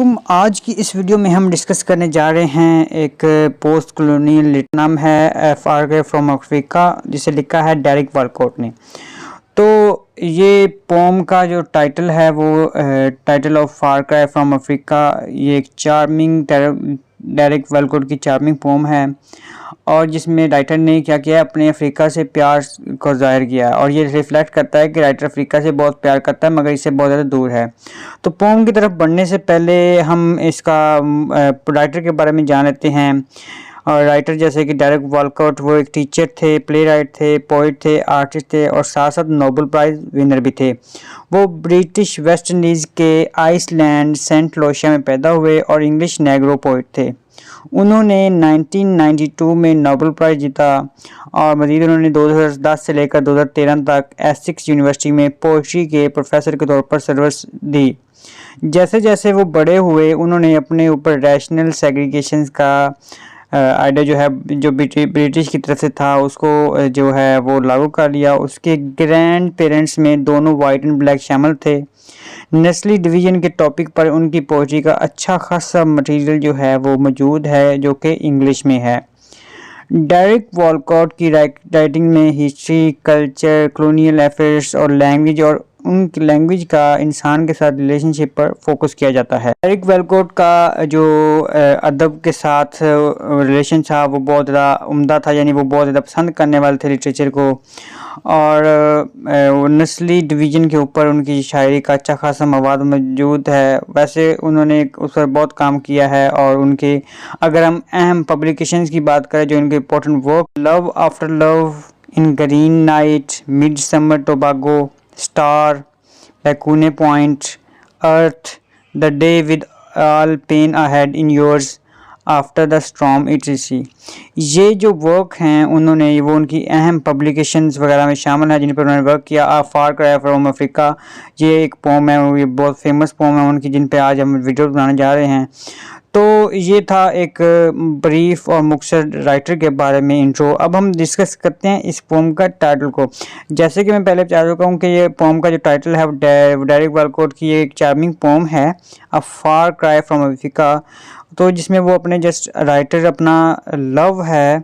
तुम आज की इस वीडियो में हम डिस्कस करने जा रहे हैं एक पोस्ट कॉलोनियल नाम है फार क्राई फ्रॉम अफ्रीका, जिसे लिखा है डेरिक वॉलकॉट ने। तो ये पोम का जो टाइटल है वो title of far cry from Africa, ये एक चार्मिंग डेरिक वॉलकॉट की चार्मिंग पोम है और जिसमें राइटर ने क्या किया है, अपने अफ्रीका से प्यार को जाहिर किया है और ये रिफ्लेक्ट करता है कि राइटर अफ्रीका से बहुत प्यार करता है मगर इससे बहुत ज़्यादा दूर है। तो पोम की तरफ बढ़ने से पहले हम इसका राइटर के बारे में जान लेते हैं। और राइटर जैसे कि डेरिक वॉलकॉट वो एक टीचर थे, प्ले राइट थे, पोइट थे, आर्टिस्ट थे और साथ साथ नोबेल प्राइज़ विनर भी थे। वो ब्रिटिश वेस्ट इंडीज़ के आइसलैंड सेंट लुसिया में पैदा हुए और इंग्लिश नेग्रो पोइट थे। उन्होंने 1992 में नोबेल प्राइज़ जीता और मज़ीद उन्होंने 2010 से लेकर 2013 तक एसिक्स यूनिवर्सिटी में पोइट्री के प्रोफेसर के तौर पर सर्विस दी। जैसे जैसे वो बड़े हुए उन्होंने अपने ऊपर रैशनल सेग्रीगेशन का आइडिया जो है, जो ब्रिटिश की तरफ से था, उसको जो है वो लागू कर लिया। उसके ग्रैंड पेरेंट्स में दोनों वाइट एंड ब्लैक शामिल थे। नस्ली डिवीज़न के टॉपिक पर उनकी पोइट्री का अच्छा खासा मटेरियल जो है वो मौजूद है, जो कि इंग्लिश में है। डेरिक वॉलकॉट की राइटिंग में हिस्ट्री, कल्चर, कॉलोनियल अफेयर्स और उनकी लैंग्वेज का इंसान के साथ रिलेशनशिप पर फोकस किया जाता है। डेरिक वॉलकॉट का जो अदब के साथ रिलेशन था वो बहुत ज़्यादा उम्दा था, यानी वो बहुत ज़्यादा पसंद करने वाले थे लिटरेचर को और नस्ली डिवीज़न के ऊपर उनकी शायरी का अच्छा खासा मवाद मौजूद है। वैसे उन्होंने उस पर बहुत काम किया है और उनके अगर हम अहम पब्लिकेशंस की बात करें जो इनके important work, love after love, in green night, mid summer Tobago, star, lacunae point, earth, the day with all pain ahead in yours, after the storm it's, ये जो वर्क हैं उन्होंने वो उनकी अहम पब्लिकेशंस वगैरह में शामिल है जिन पर उन्होंने वर्क किया। आ फार क्राई फ्रॉम अफ्रीका ये एक पोम है, ये बहुत फेमस पोम है उनकी, जिन पे आज हम वीडियो बनाने जा रहे हैं। तो ये था एक ब्रीफ और मुख्तसर राइटर के बारे में इंट्रो। अब हम डिस्कस करते हैं इस पोम का टाइटल को। जैसे कि मैं पहले बता चुका हूँ कि ये पोम का जो टाइटल है वो डेरिक वॉलकॉट की एक चार्मिंग पोम है, अ फार क्राई फ्रॉम अफ्रीका। तो जिसमें वो अपने जस्ट राइटर अपना लव है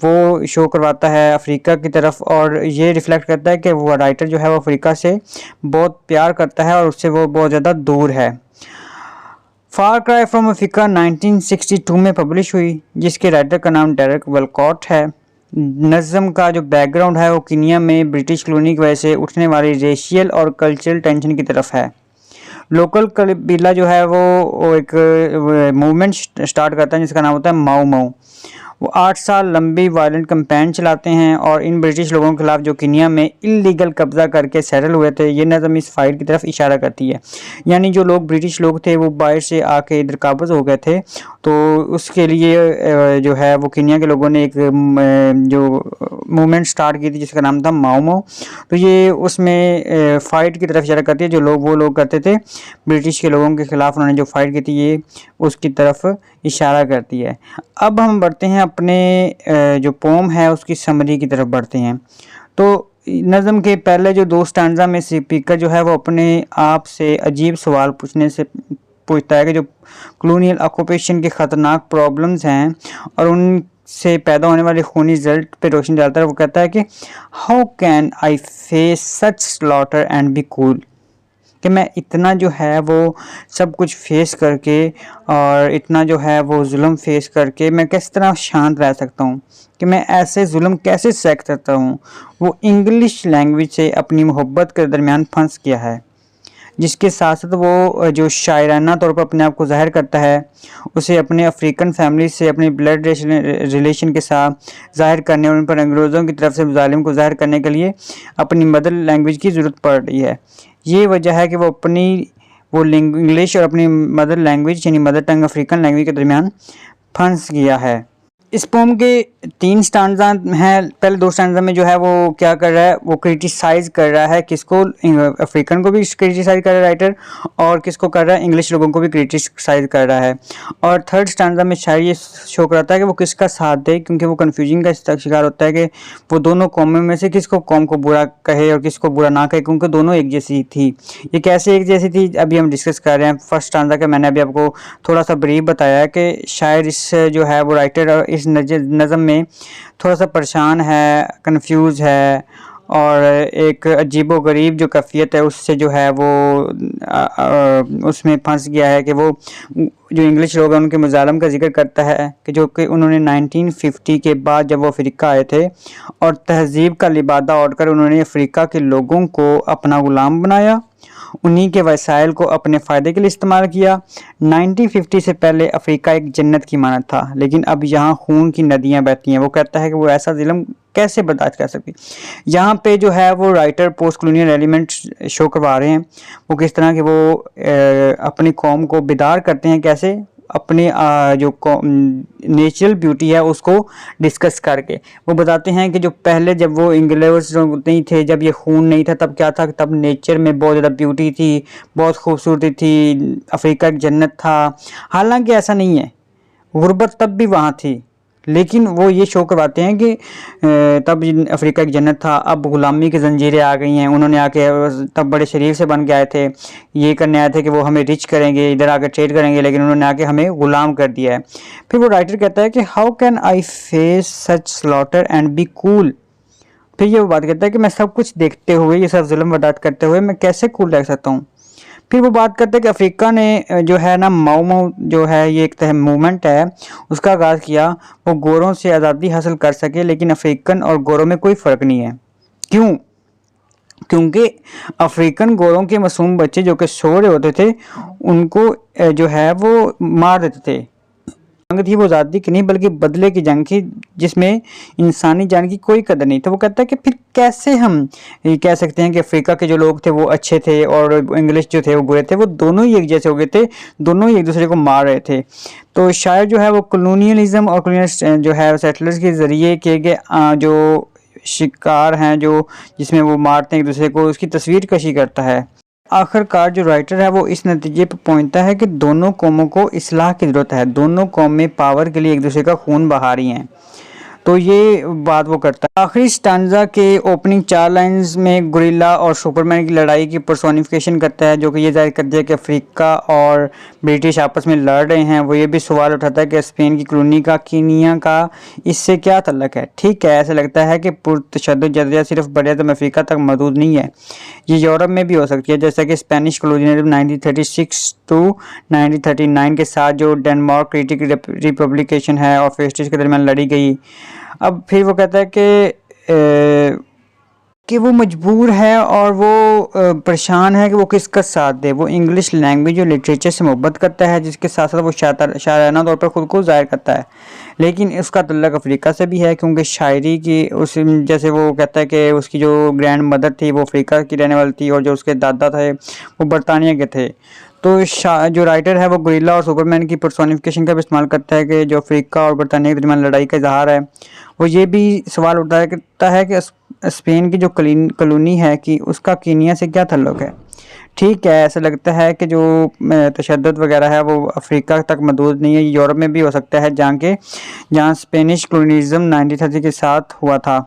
वो शो करवाता है अफ्रीका की तरफ और ये रिफ्लेक्ट करता है कि वो राइटर जो है वो अफ्रीका से बहुत प्यार करता है और उससे वो बहुत ज़्यादा दूर है। फार क्राई फ्रॉम अफ्रीका 1962 में पब्लिश हुई, जिसके राइटर का नाम डेरिक वॉलकॉट है। नज़म का जो बैकग्राउंड है वो कीनिया में ब्रिटिश कॉलोनी की वजह से उठने वाली रेशियल और कल्चरल टेंशन की तरफ है। लोकल कबीला जो है वो एक मूवमेंट स्टार्ट करता है जिसका नाम होता है माऊ माऊ। वो 8 साल लंबी वायलेंट कैंपेन चलाते हैं और इन ब्रिटिश लोगों के खिलाफ जो कीनिया में इलीगल कब्जा करके सेटल हुए थे। ये नज़म इस फाइट की तरफ इशारा करती है, यानी जो लोग ब्रिटिश लोग थे वो बाहर से आके इधर काबज़ हो गए थे, तो उसके लिए जो है वो कीनिया के लोगों ने एक जो मूवमेंट स्टार्ट की थी जिसका नाम था माऊ माऊ। तो ये उसमें फ़ाइट की तरफ इशारा करती है, जो लोग वो लोग करते थे ब्रिटिश के लोगों के ख़िलाफ़, उन्होंने जो फ़ाइट की थी ये उसकी तरफ इशारा करती है। अब हम बढ़ते हैं अपने जो पोम है उसकी समरी की तरफ बढ़ते हैं। तो नज़म के पहले जो 2 स्टैंजा में स्पीकर जो है वो अपने आप से अजीब सवाल पूछता है कि जो कॉलोनियल ऑक्यूपेशन के ख़तरनाक प्रॉब्लम्स हैं और उनसे पैदा होने वाले खूनी रिजल्ट पे रोशनी डालता है। वो कहता है कि how can I face such slaughter and be cool, कि मैं इतना जो है वो सब कुछ फेस करके और इतना जो है वो जुल्म फेस करके मैं किस तरह शांत रह सकता हूँ, कि मैं ऐसे जुल्म कैसे सह सकता हूँ। वो इंग्लिश लैंग्वेज से अपनी मोहब्बत के दरमियान फंस गया है, जिसके साथ साथ वो जो शायराना तौर पर अपने आप को ज़ाहिर करता है, उसे अपने अफ्रीकन फैमिली से अपने ब्लड रिलेशन के साथ ज़ाहिर करने और उन पर अंग्रेज़ों की तरफ से ज़ालिम को ज़ाहिर करने के लिए अपनी मदर लैंग्वेज की ज़रूरत पड़ रही है। ये वजह है कि वो इंग्लिश और अपनी मदर लैंग्वेज यानी मदर टंग अफ्रीकन लैंग्वेज के दरमियान फंस गया है। इस पोम के 3 स्टैंजा हैं। पहले 2 स्टैंजा में जो है वो क्या कर रहा है, वो क्रिटिसाइज कर रहा है किसको, अफ्रीकन को भी क्रिटिसाइज कर रहा है राइटर, और किसको कर रहा है, इंग्लिश लोगों को भी क्रिटिसाइज कर रहा है। और थर्ड स्टैंजा में शायर ये शो कराता है कि वो किसका साथ दे, क्योंकि वो कन्फ्यूजन का शिकार होता है कि वो दोनों कौमों में से किसको कौम को बुरा कहे और किसको बुरा ना कहे, क्योंकि दोनों एक जैसी थी। ये कैसे एक जैसी थी अभी हम डिस्कस कर रहे हैं। फर्स्ट स्टैंजा का मैंने अभी आपको थोड़ा सा ब्रीफ बताया है कि शायर इस जो है वो राइटर इस नज़म में थोड़ा सा परेशान है, कंफ्यूज है, और एक अजीबो गरीब जो कैफियत है उससे जो है वो उसमें फंस गया है कि वो जो इंग्लिश लोग हैं उनके मुजालम का जिक्र करता है कि जो कि उन्होंने 1950 के बाद जब वो अफ्रीका आए थे और तहजीब का लिबादा ओढ़कर उन्होंने अफ्रीका के लोगों को अपना गुलाम बनाया, उन्हीं के वसाइल को अपने फ़ायदे के लिए इस्तेमाल किया। 1950 से पहले अफ्रीका एक जन्नत की मानत था, लेकिन अब यहाँ खून की नदियाँ बहती हैं। वो कहता है कि वो ऐसा जुल्म कैसे बर्दाश्त कर सकती। यहाँ पे जो है वो writer post colonial element show करवा रहे हैं, वो किस तरह के वो अपनी कौम को बेदार करते हैं, कैसे अपनी जो नेचुरल ब्यूटी है उसको डिस्कस करके। वो बताते हैं कि जो पहले जब वो इंग्लिश नहीं थे, जब ये खून नहीं था, तब क्या था, तब नेचर में बहुत ज़्यादा ब्यूटी थी, बहुत खूबसूरती थी, अफ्रीका एक जन्नत था। हालांकि ऐसा नहीं है, गुर्बत तब भी वहाँ थी, लेकिन वो ये शो करवाते हैं कि तब अफ्रीका एक जन्नत था, अब गुलामी की जंजीरें आ गई हैं। उन्होंने आके तब बड़े शरीफ से बन के आए थे, ये करने आए थे कि वो हमें रिच करेंगे, इधर आके ट्रेड करेंगे, लेकिन उन्होंने आके हमें गुलाम कर दिया है। फिर वो राइटर कहता है कि how can I face such slaughter and be cool. फिर ये वो बात कहता है कि मैं सब कुछ देखते हुए, ये सब जुल्म बर्दाश्त करते हुए मैं कैसे कूल रह सकता हूँ। फिर वो बात करते हैं कि अफ्रीका ने जो है ना माओ माओ जो है ये एक मूवमेंट है, उसका आगाज़ किया, वो गोरों से आज़ादी हासिल कर सके, लेकिन अफ्रीकन और गोरों में कोई फ़र्क नहीं है। क्यों? क्योंकि अफ्रीकन गोरों के मासूम बच्चे जो कि सो रहे होते थे उनको जो है वो मार देते थे। जंग थी वो आज़ादी की नहीं बल्कि बदले की जंग थी, जिसमें इंसानी जान की कोई कदर नहीं। तो वो कहता है कि फिर कैसे हम ये कह सकते हैं कि अफ्रीका के जो लोग थे वो अच्छे थे और इंग्लिश जो थे वो बुरे थे। वो दोनों ही एक जैसे हो गए थे, दोनों ही एक दूसरे को मार रहे थे। तो शायर जो है वो कॉलोनियलिज्म और कॉलोनियल जो है सेटलर्स के ज़रिए किए गए जो शिकार हैं, जो जिसमें वो मारते हैं एक दूसरे को, उसकी तस्वीर कशी करता है। आखिरकार जो राइटर है वो इस नतीजे पर पहुंचता है कि दोनों कौमों को इस्लाह की ज़रूरत है, दोनों कौमें पावर के लिए एक दूसरे का खून बहा रही हैं। तो ये बात वो करता है। आखिरी स्टांजा के ओपनिंग 4 लाइंस में गुरिल्ला और सुपरमैन की लड़ाई की पर्सोनिफिकेशन करता है, जो कि ये जाहिर कर दिया कि अफ्रीका और ब्रिटिश आपस में लड़ रहे हैं। वो ये भी सवाल उठाता है कि स्पेन की कॉलोनी का कीनिया का इससे क्या तल्लक है। ठीक है, ऐसा लगता है कि पुरतशद्दुद जदयत सिर्फ बड़े अफ्रीका तक महदूद नहीं है, ये यूरोप में भी हो सकती है, जैसा कि स्पेनिश कॉलोनियलिज्म 1936 टू 1939 के साथ जो डेनमार्क रिपब्लिकेशन है और फेस्टिस के दरमियान लड़ी गई। अब फिर वो कहता है कि वो मजबूर है और वो परेशान है कि वो किसका साथ दे। वो इंग्लिश लैंग्वेज और लिटरेचर से मोहब्बत करता है, जिसके साथ साथ वो शायराना तौर पर ख़ुद को ज़ाहिर करता है, लेकिन उसका तल्लक अफ्रीका से भी है, क्योंकि शायरी की उस जैसे वो कहता है कि उसकी जो ग्रैंड मदर थी वो अफ्रीका की रहने वाली थी और जो उसके दादा थे वो बरतानिया के थे। तो जो राइटर है वो गुरिल्ला और सुपरमैन की पर्सोनिफिकेशन का भी इस्तेमाल करता है कि जो अफ्रीका और बरतानिया के दरमियान लड़ाई का इजहार है। वो ये भी सवाल उठाता है कि स्पेन की जो कॉलोनी है कि उसका कीनिया से क्या ताल्लुक़ है। ठीक है, ऐसा लगता है कि जो तशद्दुद वगैरह है वो अफ्रीका तक महदूद नहीं है, यूरोप में भी हो सकता है, जहाँ स्पेनिश कॉलोनियलिज्म 1930 के साथ हुआ था।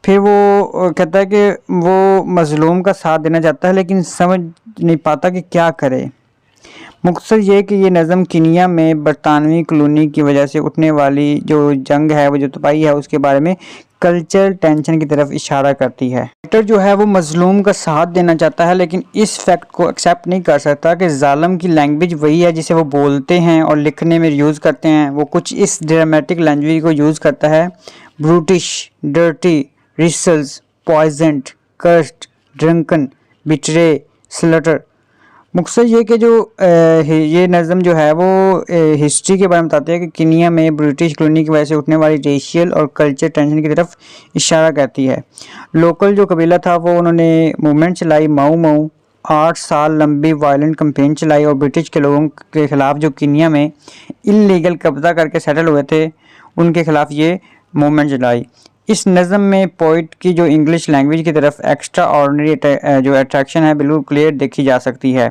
फिर वो कहता है कि वो मज़लूम का साथ देना चाहता है, लेकिन समझ नहीं पाता कि क्या करे। मुख्तसर ये कि ये नज़म कीनिया में बरतानवी कॉलोनी की वजह से उठने वाली जो जंग है, वो जो तबाही है, उसके बारे में कल्चरल टेंशन की तरफ इशारा करती है। राइटर जो है वो मजलूम का साथ देना चाहता है, लेकिन इस फैक्ट को एक्सेप्ट नहीं कर सकता कि जालिम की लैंग्वेज वही है जिसे वो बोलते हैं और लिखने में यूज़ करते हैं। वो कुछ इस ड्रामेटिक लैंग्वेज को यूज़ करता है, brutish, dirty, rascals, poisoned, cursed, drunken, betray, slaughter. मुख्तसर ये कि जो ये नज़म जो है वो हिस्ट्री के बारे में बताते हैं कि कीनिया में ब्रिटिश कॉलोनी की वजह से उठने वाली रेशियल और कल्चर टेंशन की तरफ इशारा करती है। लोकल जो कबीला था वो उन्होंने मूवमेंट चलाई, माऊ माऊ 8 साल लंबी वायलेंट कैंपेन चलाई और ब्रिटिश के लोगों के ख़िलाफ़ जो कीनिया में इल्लीगल कब्जा करके सेटल हुए थे उनके खिलाफ ये मूवमेंट चलाई। इस नज़म में पोइट की जो इंग्लिश लैंग्वेज की तरफ एक्स्ट्रा ऑर्डिनरी जो अट्रैक्शन है बिल्कुल क्लियर देखी जा सकती है।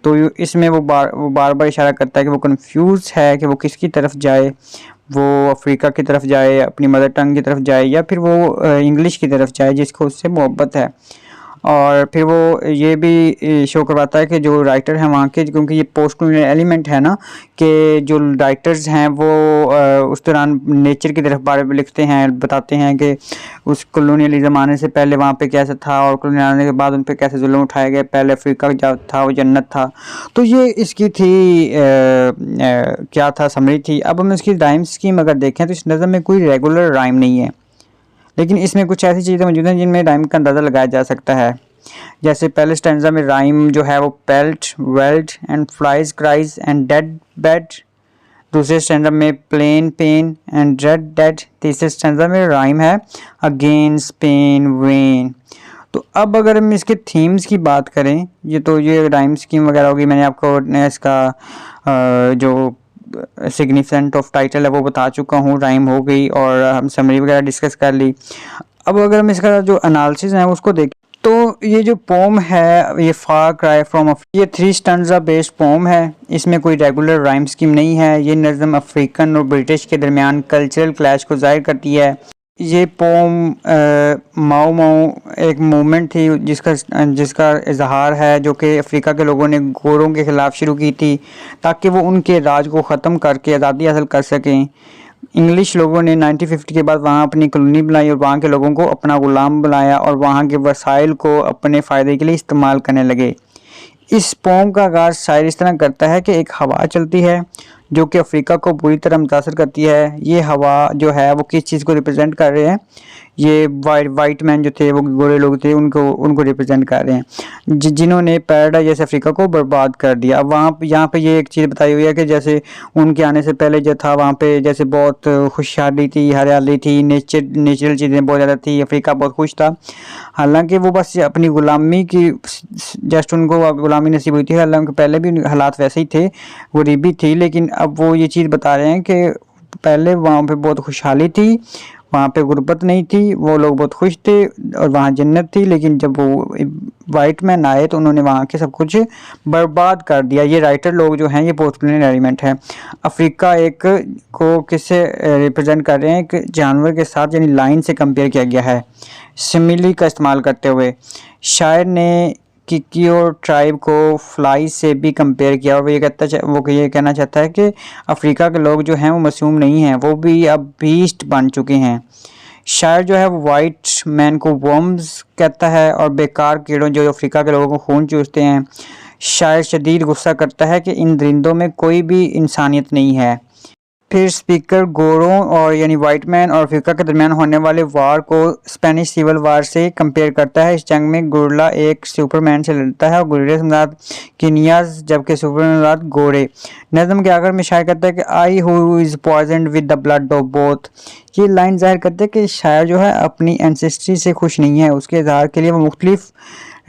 तो इसमें वो बार बार इशारा करता है कि वो कंफ्यूज है कि वो किसकी तरफ जाए, वो अफ्रीका की तरफ जाए, अपनी मदर टंग की तरफ जाए, या फिर वो इंग्लिश की तरफ जाए जिसको उससे मोहब्बत है। और फिर वो ये भी शो करवाता है कि जो राइटर हैं वहाँ के, क्योंकि ये पोस्ट कॉलोनियल एलिमेंट है ना, कि जो राइटर्स हैं वो उस दौरान नेचर की तरफ बारे में लिखते हैं, बताते हैं कि उस कॉलोनियलिज्म आने से पहले वहाँ पे कैसा था और कॉलोनियल आने के बाद उन पे कैसे जुल्म उठाए गए। पहले अफ्रीका जो था वो जन्नत था। तो ये इसकी थी क्या था, समरी थी। अब हम इसकी राइम स्कीम अगर देखें तो इस नज़म में कोई रेगुलर राइम नहीं है, लेकिन इसमें कुछ ऐसी चीज़ें मौजूद हैं जिनमें राइम का अंदाज़ा लगाया जा सकता है। जैसे पहले स्टैंजा में राइम जो है वो pelt, welt and flies cries and dead bed. दूसरे स्टैंजा में plain, pain and red dead. तीसरे स्टैंजा में राइम है अगेंस्ट पेन, वेन। तो अब अगर हम इसके थीम्स की बात करें, ये राइम स्कीम वगैरह होगी। मैंने आपको इसका जो सिग्निफिकेंट ऑफ टाइटल है वो बता चुका हूँ, राइम हो गई और हम समरी वगैरह डिस्कस कर ली। अब अगर हम इसका जो एनालिसिस है उसको देखें तो ये जो पोम है ये फार क्राई फ्रॉम ये 3 स्टैंजा बेस्ड पोम है। इसमें कोई रेगुलर राइम स्कीम नहीं है। ये नज़म अफ्रीकन और ब्रिटिश के दरमियान कल्चरल क्लैश को जाहिर करती है। ये पोम माओ माओ एक मूवमेंट थी जिसका इजहार है, जो कि अफ्रीका के लोगों ने गोरों के ख़िलाफ़ शुरू की थी ताकि वो उनके राज को ख़त्म करके आज़ादी हासिल कर सकें। इंग्लिश लोगों ने 1950 के बाद वहाँ अपनी कॉलोनी बनाई और वहाँ के लोगों को अपना ग़ुलाम बनाया और वहाँ के वसाइल को अपने फ़ायदे के लिए इस्तेमाल करने लगे। इस पोम का आगाज़ शायर इस तरह करता है कि एक हवा चलती है जो कि अफ्रीका को बुरी तरह मुतासर करती है। ये हवा जो है वो किस चीज़ को रिप्रेजेंट कर रहे हैं? ये वाइट मैन जो थे, वो गोरे लोग थे, उनको रिप्रेजेंट कर रहे हैं जिन्होंने पैराडाइज अफ्रीका को बर्बाद कर दिया। अब यहाँ पे ये एक चीज़ बताई हुई है कि जैसे उनके आने से पहले जो था वहाँ पे जैसे बहुत खुशहाली थी, हरियाली थी, नेचुरल चीज़ें बहुत ज़्यादा थी, अफ्रीका बहुत खुश था। हालांकि वो बस अपनी ग़ुलामी की जस्ट उनको ग़ुलामी नसीब हुई थी। हालांकि पहले भी हालात वैसे ही थे, गरीबी थी, लेकिन अब वो ये चीज़ बता रहे हैं कि पहले वहाँ पे बहुत खुशहाली थी, वहाँ पे गुर्बत नहीं थी, वो लोग बहुत खुश थे और वहाँ जन्नत थी। लेकिन जब वो वाइट मैन आए तो उन्होंने वहाँ के सब कुछ बर्बाद कर दिया। ये राइटर लोग जो हैं ये पोस्ट कॉलोनियल एलिमेंट है। अफ्रीका एक को किससे रिप्रेजेंट कर रहे हैं? एक जानवर के साथ, यानी लाइन से कंपेयर किया गया है सिमिली का इस्तेमाल करते हुए। शायर ने किकियो ट्राइब को फ्लाई से भी कंपेयर किया और वो ये कहना चाहता है कि अफ्रीका के लोग जो हैं वो मासूम नहीं हैं, वो भी अब बीस्ट बन चुके हैं। शायर जो है वो वाइट मैन को वर्म्स कहता है और बेकार कीड़ों जो अफ्रीका के लोगों को खून चूसते हैं। शायर शदीद गुस्सा करता है कि इन दरिंदों में कोई भी इंसानियत नहीं है। फिर स्पीकर गोरों और यानी वाइट मैन और अफ्रीका के दरमियान होने वाले वार को स्पेनिश सिविल वार से कंपेयर करता है। इस जंग में गुरिल्ला एक सुपरमैन से लड़ता है और गुरिल्ला सम्राट कीनियाज, जबकि सुपरमैन गोरे। नज़म के आखिर में शायर कहता है कि I who is poisoned with the blood of both. ये लाइन जाहिर करते हैं कि शायर जो है अपनी एंसेस्ट्री से खुश नहीं है। उसके इजहार के लिए वो मुख्तलिफ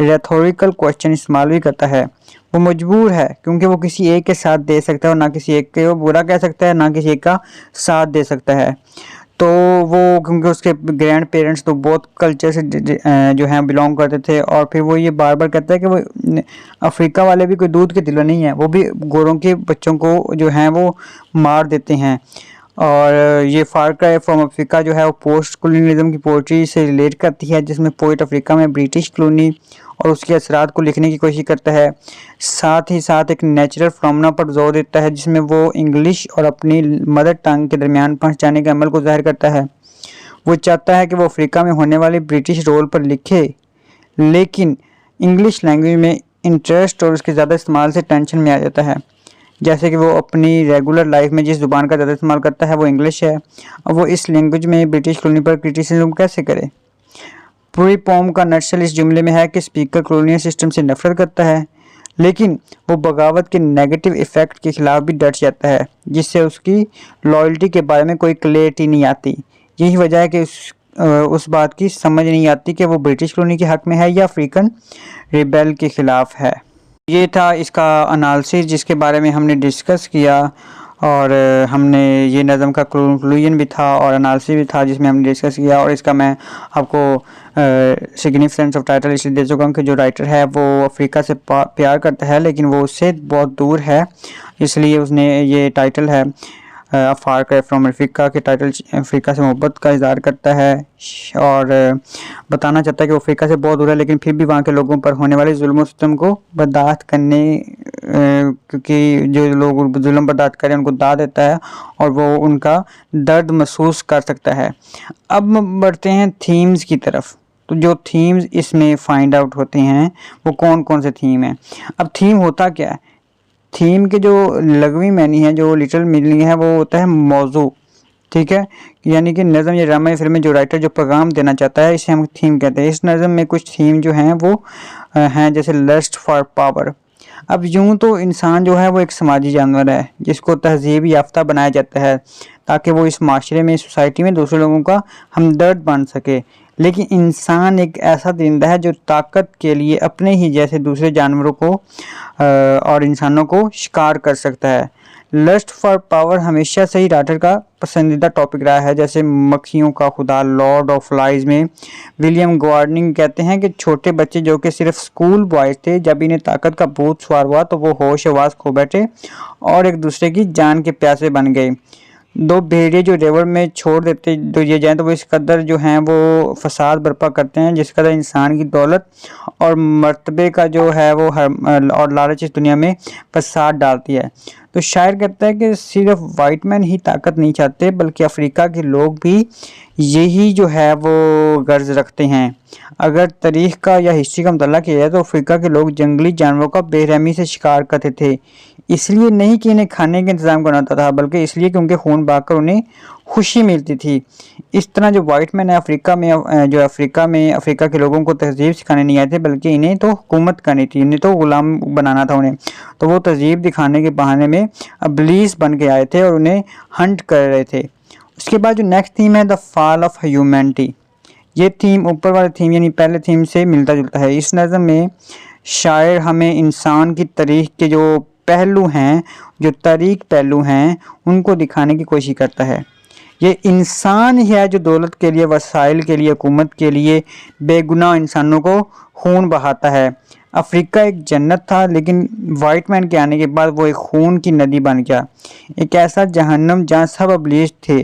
रेथोरिकल क्वेश्चन इस्तेमाल भी करता है। वो मजबूर है क्योंकि वो किसी एक के साथ दे सकता है और ना किसी एक के वो बुरा कह सकता है, ना किसी एक का साथ दे सकता है। तो वो क्योंकि उसके ग्रैंड पेरेंट्स तो बहुत कल्चर से जो हैं बिलोंग करते थे, और फिर वो ये बार बार कहता है कि वो अफ्रीका वाले भी कोई दूध के दिलवा नहीं है, वो भी गोरों के बच्चों को जो हैं वो मार देते हैं। और ये फार क्राई फ्रॉम अफ्रीका जो है वो पोस्ट कॉलोनियलिज्म की पोइट्री से रिलेट करती है, जिसमें पोइट अफ्रीका में ब्रिटिश कॉलोनी और उसके असरात को लिखने की कोशिश करता है। साथ ही साथ एक नेचुरल फिनोमेना पर जोर देता है जिसमें वो इंग्लिश और अपनी मदर टंग के दरमियान पहुंचाने के अमल को जाहिर करता है। वो चाहता है कि वो अफ्रीका में होने वाले ब्रिटिश रोल पर लिखे, लेकिन इंग्लिश लैंग्वेज में इंटरेस्ट और उसके ज़्यादा इस्तेमाल से टेंशन में आ जाता है। जैसे कि वो अपनी रेगुलर लाइफ में जिस ज़ुबान का ज़्यादा इस्तेमाल करता है वो इंग्लिश है, और वो इस लैंग्वेज में ब्रिटिश कॉलोनी पर क्रिटिसिज्म कैसे करे। पूरी पोम का नटशल इस जुमले में है कि स्पीकर कॉलोनियल सिस्टम से नफरत करता है, लेकिन वो बगावत के नेगेटिव इफ़ेक्ट के खिलाफ भी डट जाता है, जिससे उसकी लॉयल्टी के बारे में कोई क्लैरिटी नहीं आती। यही वजह है कि उस बात की समझ नहीं आती कि वो ब्रिटिश कॉलोनी के हक़ में है या अफ्रीकन रिबेल के ख़िलाफ़ है। ये था इसका एनालिसिस जिसके बारे में हमने डिस्कस किया। और हमने ये नज़म का कंक्लूजन भी था और एनालिसिस भी था जिसमें हमने डिस्कस किया। और इसका मैं आपको सिग्निफिकेंस ऑफ टाइटल इसलिए दे चुका हूँ कि जो राइटर है वो अफ्रीका से प्यार करता है लेकिन वो उससे बहुत दूर है, इसलिए उसने ये टाइटल है फार क्राई फ्रॉम अफ्रीका के टाइटल अफ्रीका से मोहब्बत का इज़हार करता है और बताना चाहता है कि वो अफ्रीका से बहुत दूर है लेकिन फिर भी वहाँ के लोगों पर होने वाले जुल्म सितम को बर्दाश्त करने क्योंकि जो लोग जुल्म बर्दाश्त करें उनको दाद देता है और वो उनका दर्द महसूस कर सकता है। अब बढ़ते हैं थीम्स की तरफ। तो जो थीम्स इसमें फाइंड आउट होते हैं वो कौन कौन से थीम हैं। अब थीम होता क्या है, थीम के जो लघवी मानी है, जो लिटरल मीनिंग है, वो होता है मौजू, ठीक है। यानी कि नज़म या ड्रामा या फिल्म में जो राइटर जो पैगाम देना चाहता है इसे हम थीम कहते हैं। इस नज़म में कुछ थीम जो हैं वो हैं जैसे लस्ट फॉर पावर। अब यूं तो इंसान जो है वो एक समाजी जानवर है जिसको तहजीब याफ्ता बनाया जाता है ताकि वो इस माशरे में, सोसाइटी में दूसरे लोगों का हमदर्द बन सके। लेकिन इंसान एक ऐसा दरिंदा है जो ताकत के लिए अपने ही जैसे दूसरे जानवरों को और इंसानों को शिकार कर सकता है। लस्ट फॉर पावर हमेशा से ही राइटर का पसंदीदा टॉपिक रहा है। जैसे मक्खियों का खुदा लॉर्ड ऑफ फ्लाइज में विलियम गॉर्डनिंग कहते हैं कि छोटे बच्चे जो कि सिर्फ स्कूल बॉयज थे, जब इन्हें ताकत का भूत सवार हुआ तो वो होश आवाज खो बैठे और एक दूसरे की जान के प्यासे बन गए। दो भेड़िए जो रिवर में छोड़ देते तो ये जाएं तो वो इस कदर जो हैं वो फसाद बर्पा करते हैं जिस कदर इंसान की दौलत और मर्तबे का जो है वो और लालच इस दुनिया में फसाद डालती है। तो शायर कहता है कि सिर्फ वाइट मैन ही ताकत नहीं चाहते बल्कि अफ्रीका के लोग भी यही जो है वो गर्ज रखते हैं। अगर तारीख का या हिस्ट्री का मुताला किया जाए तो अफ्रीका के लोग जंगली जानवरों का बेरहमी से शिकार करते थे, इसलिए नहीं कि इन्हें खाने का इंतजाम करना होता था बल्कि इसलिए कि उनके खून बहाकर उन्हें खुशी मिलती थी। इस तरह जो वाइट मैन है अफ्रीका में अफ्रीका के लोगों को तहजीब सिखाने नहीं आए थे बल्कि इन्हें तो हुकूमत करनी थी, इन्हें तो गुलाम बनाना था उन्हें। तो वो तहजीब दिखाने के बहाने में अबलीस बन के आए थे और उन्हें हंट कर रहे थे। उसके बाद जो नेक्स्ट थीम है द फॉल ऑफ ह्यूमैनिटी। ये थीम ऊपर वाले थीम यानी पहले थीम से मिलता जुलता है। इस नज़म में शायर हमें इंसान की तारीख के जो पहलू हैं, जो तारीख पहलू हैं, उनको दिखाने की कोशिश करता है। ये इंसान ही है जो दौलत के लिए, वसाइल के लिए, हुकूमत के लिए बेगुनाह इंसानों को खून बहाता है। अफ्रीका एक जन्नत था लेकिन वाइट मैन के आने के बाद वो एक खून की नदी बन गया, एक ऐसा जहन्नम जहाँ सब अबलीस थे।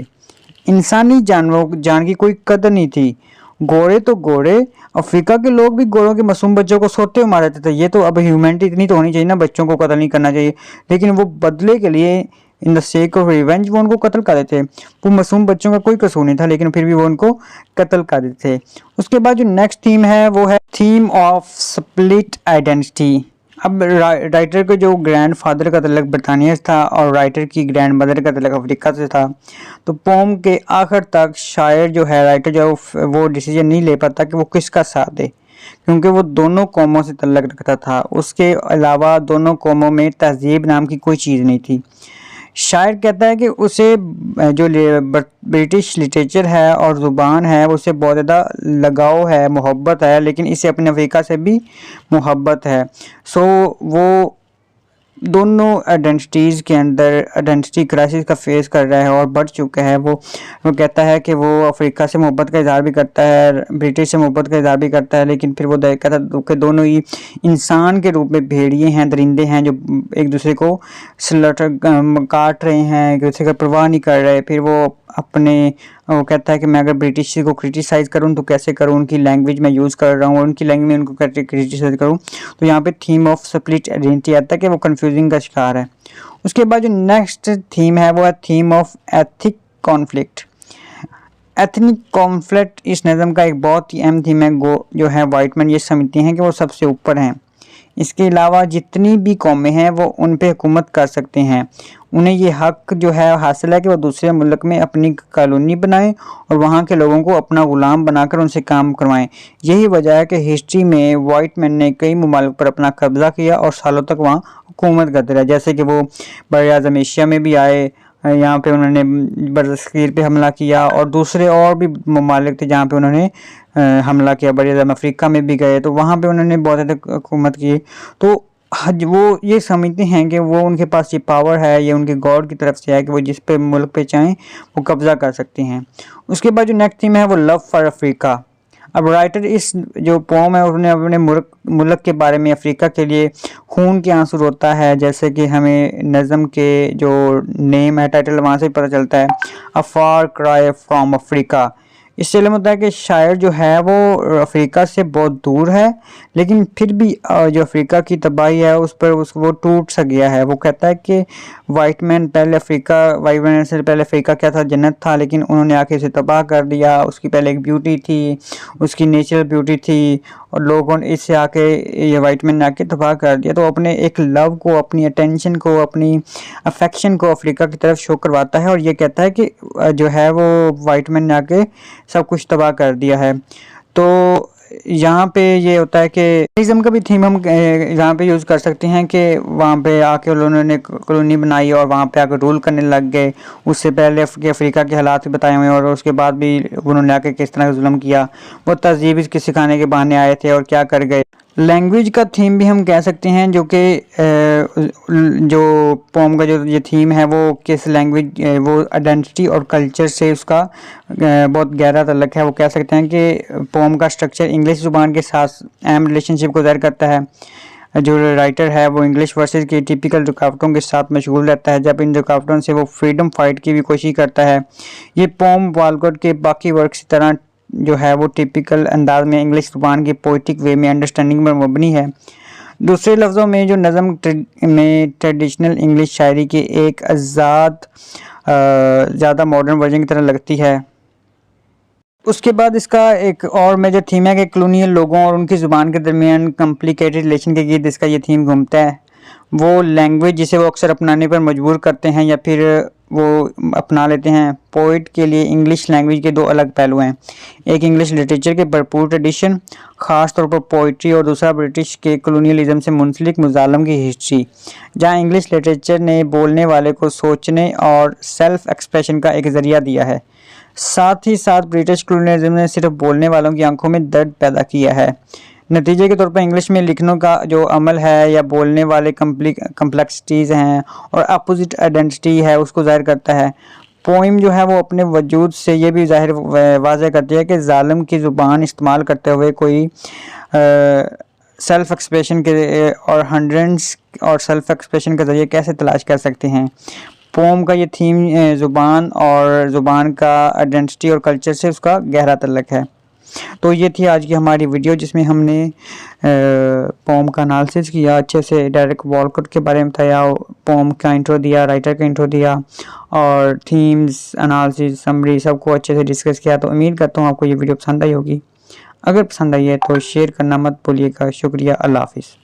इंसानी जानवरों जान की कोई कदर नहीं थी। गोरे तो गोरे, अफ्रीका के लोग भी गोरों के मासूम बच्चों को सोते हुए मार देते थे। ये तो अब ह्यूमैनिटी इतनी तो होनी चाहिए ना, बच्चों को कत्ल नहीं करना चाहिए, लेकिन वो बदले के लिए in the sake of revenge वो उनको कत्ल कर देते। वो मासूम बच्चों का कोई कसूर नहीं था लेकिन फिर भी वो उनको कत्ल कर देते थे। उसके बाद जो नेक्स्ट थीम है वो है थीम ऑफ स्प्लिट आइडेंटिटी। अब राइटर के जो ग्रैंड फादर का तल्लक बरतानिया से था और राइटर की ग्रैंड मदर का तल्लक अफ्रीका से था। तो पोम के आखिर तक शायर जो है, राइटर जो वो डिसीजन नहीं ले पाता कि वो किसका साथ दे, क्योंकि वो दोनों कौमों से तल्लक रखता था। उसके अलावा दोनों कौमों में तहजीब नाम की कोई चीज़ नहीं थी। शायर कहता है कि उसे जो ब्रिटिश लिटरेचर है और ज़ुबान है उससे बहुत ज़्यादा लगाव है, मोहब्बत है, लेकिन इसे अपने अफ्रीका से भी मोहब्बत है। सो वो दोनों आइडेंटिटीज़ के अंदर आइडेंटिटी क्राइसिस का फेस कर रहा है और बढ़ चुका है। वो कहता है कि वो अफ्रीका से मोहब्बत का इज़हार भी करता है, ब्रिटिश से मोहब्बत का इज़हार भी करता है, लेकिन फिर वो कहता है कि दोनों ही इंसान के रूप में भेड़िए हैं, दरिंदे हैं जो एक दूसरे को स्लॉटर काट रहे हैं, एक दूसरे का परवाह नहीं कर रहे। फिर वो कहता है कि मैं अगर ब्रिटिश को क्रिटिसाइज़ करूं तो कैसे करूं, उनकी लैंग्वेज मैं यूज़ कर रहा हूं और उनकी लैंग्वेज में उनको क्रिटिसाइज़ करूं। तो यहाँ पे थीम ऑफ स्प्लिट आइडेंटिटी आता है कि वो कंफ्यूजिंग का शिकार है। उसके बाद जो नेक्स्ट थीम है वो है theme of ethic conflict. Ethnic conflict इस नज़म का एक बहुत ही अहम थीम है। जो है वाइट मैन ये समझते हैं कि वो सबसे ऊपर हैं, इसके अलावा जितनी भी कौमें हैं वो उन पे हुकूमत कर सकते हैं। उन्हें ये हक जो है हासिल है कि वो दूसरे मुल्क में अपनी कॉलोनी बनाएं और वहाँ के लोगों को अपना गुलाम बनाकर उनसे काम करवाएं। यही वजह है कि हिस्ट्री में वाइट मैन ने कई ममालिक पर अपना कब्जा किया और सालों तक वहाँ हुकूमत करते रहे। जैसे कि वो बर-ए-आज़म एशिया में भी आए, यहाँ पे उन्होंने बरसगीर पे हमला किया और दूसरे और भी ममालिक थे जहाँ पे उन्होंने हमला किया। बर-ए-आज़म अफ्रीका में भी गए तो वहाँ पे उन्होंने बहुत ज़्यादा हुकूमत की। तो वो ये समझते हैं कि वो उनके पास ये पावर है, ये उनके गॉड की तरफ से है कि वो जिस पे मुल्क पे चाहें वो कब्ज़ा कर सकते हैं। उसके बाद जो नेक्स्ट थीम है वो लव फॉर अफ्रीका। अब राइटर इस जो पोम है उन्होंने अपने मुल्क के बारे में, अफ्रीका के लिए खून के आंसू रोता है, जैसे कि हमें नज़म के जो नेम है, टाइटल वहाँ से पता चलता है, अ फार क्राई फ्रॉम अफ्रीका। इससे मालूम होता है कि शायर जो है वो अफ्रीका से बहुत दूर है, लेकिन फिर भी जो अफ्रीका की तबाही है उस पर वो टूट सा गया है। वो कहता है कि वाइट मैन से पहले अफ्रीका क्या था, जन्नत था, लेकिन उन्होंने आके इसे तबाह कर दिया। उसकी पहले एक ब्यूटी थी, उसकी नेचुरल ब्यूटी थी, और लोगों ने इससे आके, ये वाइट मैन ने आके तबाह कर दिया। तो अपने एक लव को, अपनी अटेंशन को, अपनी अफेक्शन को अफ्रीका की तरफ शो करवाता है, और ये कहता है कि जो है वो वाइट मैन ने आके सब कुछ तबाह कर दिया है। तो यहाँ पे ये होता है कि इज़म का भी थीम हम यहाँ पे यूज़ कर सकते हैं कि वहाँ पे आके उन्होंने कॉलोनी बनाई और वहाँ पे आके रूल करने लग गए। उससे पहले अफ्रीका के हालात भी बताए हुए हैं, और उसके बाद भी उन्होंने आके किस तरह जुल्म किया, वो तहजीब इसके सिखाने के बहाने आए थे और क्या कर गए। लैंग्वेज का थीम भी हम कह सकते हैं, जो कि जो पोम का जो ये थीम है वो किस लैंग्वेज, वो आइडेंटिटी और कल्चर से उसका बहुत गहरा ताल्लुक है। वो कह सकते हैं कि पोम का स्ट्रक्चर इंग्लिश ज़ुबान के साथ अहम रिलेशनशिप को ज़ाहिर करता है। जो राइटर है वो इंग्लिश वर्सेस की टिपिकल रुकावटों के साथ मशगूल रहता है, जब इन रुकावटों से वो फ्रीडम फाइट की भी कोशिश करता है। ये पोम वालकोट के बाकी वर्क्स की तरह जो है वो टिपिकल अंदाज में इंग्लिश ज़ुबान की पोइटिक वे में अंडरस्टैंडिंग पर मबनी है। दूसरे लफ्ज़ों में जो नज़म में ट्रेडिशनल इंग्लिश शायरी के एक आज़ाद ज़्यादा मॉडर्न वर्जन की तरह लगती है। उसके बाद इसका एक और मेजर थीम है कि कॉलोनियल लोगों और उनकी ज़ुबान के दरमियान कॉम्प्लिकेटेड रिलेशन के गिर्द इसका ये थीम घूमता है। वो लैंग्वेज जिसे वो अक्सर अपनाने पर मजबूर करते हैं या फिर वो अपना लेते हैं। पोइट के लिए इंग्लिश लैंग्वेज के दो अलग पहलू हैं, एक इंग्लिश लिटरेचर के भरपूर ट्रेडिशन, ख़ास तौर पर पोइट्री, और दूसरा ब्रिटिश के कॉलोनियलिज्म से मुंसलिक मुजालम की हिस्ट्री, जहाँ इंग्लिश लिटरेचर ने बोलने वाले को सोचने और सेल्फ एक्सप्रेशन का एक ज़रिया दिया है। साथ ही साथ ब्रिटिश कॉलोनियलिज्म ने सिर्फ बोलने वालों की आंखों में दर्द पैदा किया है। नतीजे के तौर पर इंग्लिश में लिखने का जो अमल है या बोलने वाले कम्प्लेक्सिटीज़ हैं और अपोजिट आइडेंटिटी है उसको ज़ाहिर करता है। पोइम जो है वो अपने वजूद से ये भी वाज़ह करती है कि ज़ालिम की ज़ुबान इस्तेमाल करते हुए कोई सेल्फ एक्सप्रेशन के और हंड्रेड्स और सेल्फ एक्सप्रेशन का ज़रिए कैसे तलाश कर सकते हैं। पोम का ये थीम ज़ुबान और ज़ुबान का आइडेंटिटी और कल्चर से उसका गहरा ताल्लुक है। तो ये थी आज की हमारी वीडियो, जिसमें हमने पोम का एनालिसिस किया, अच्छे से डेरेक वॉलकोट के बारे में बताया, पोम का इंट्रो दिया, राइटर का इंट्रो दिया, और थीम्स, एनालिसिस, समरी सबको अच्छे से डिस्कस किया। तो उम्मीद करता हूँ आपको ये वीडियो पसंद आई होगी। अगर पसंद आई है तो शेयर करना मत भूलिएगा। शुक्रिया, अल्लाह हाफिज़।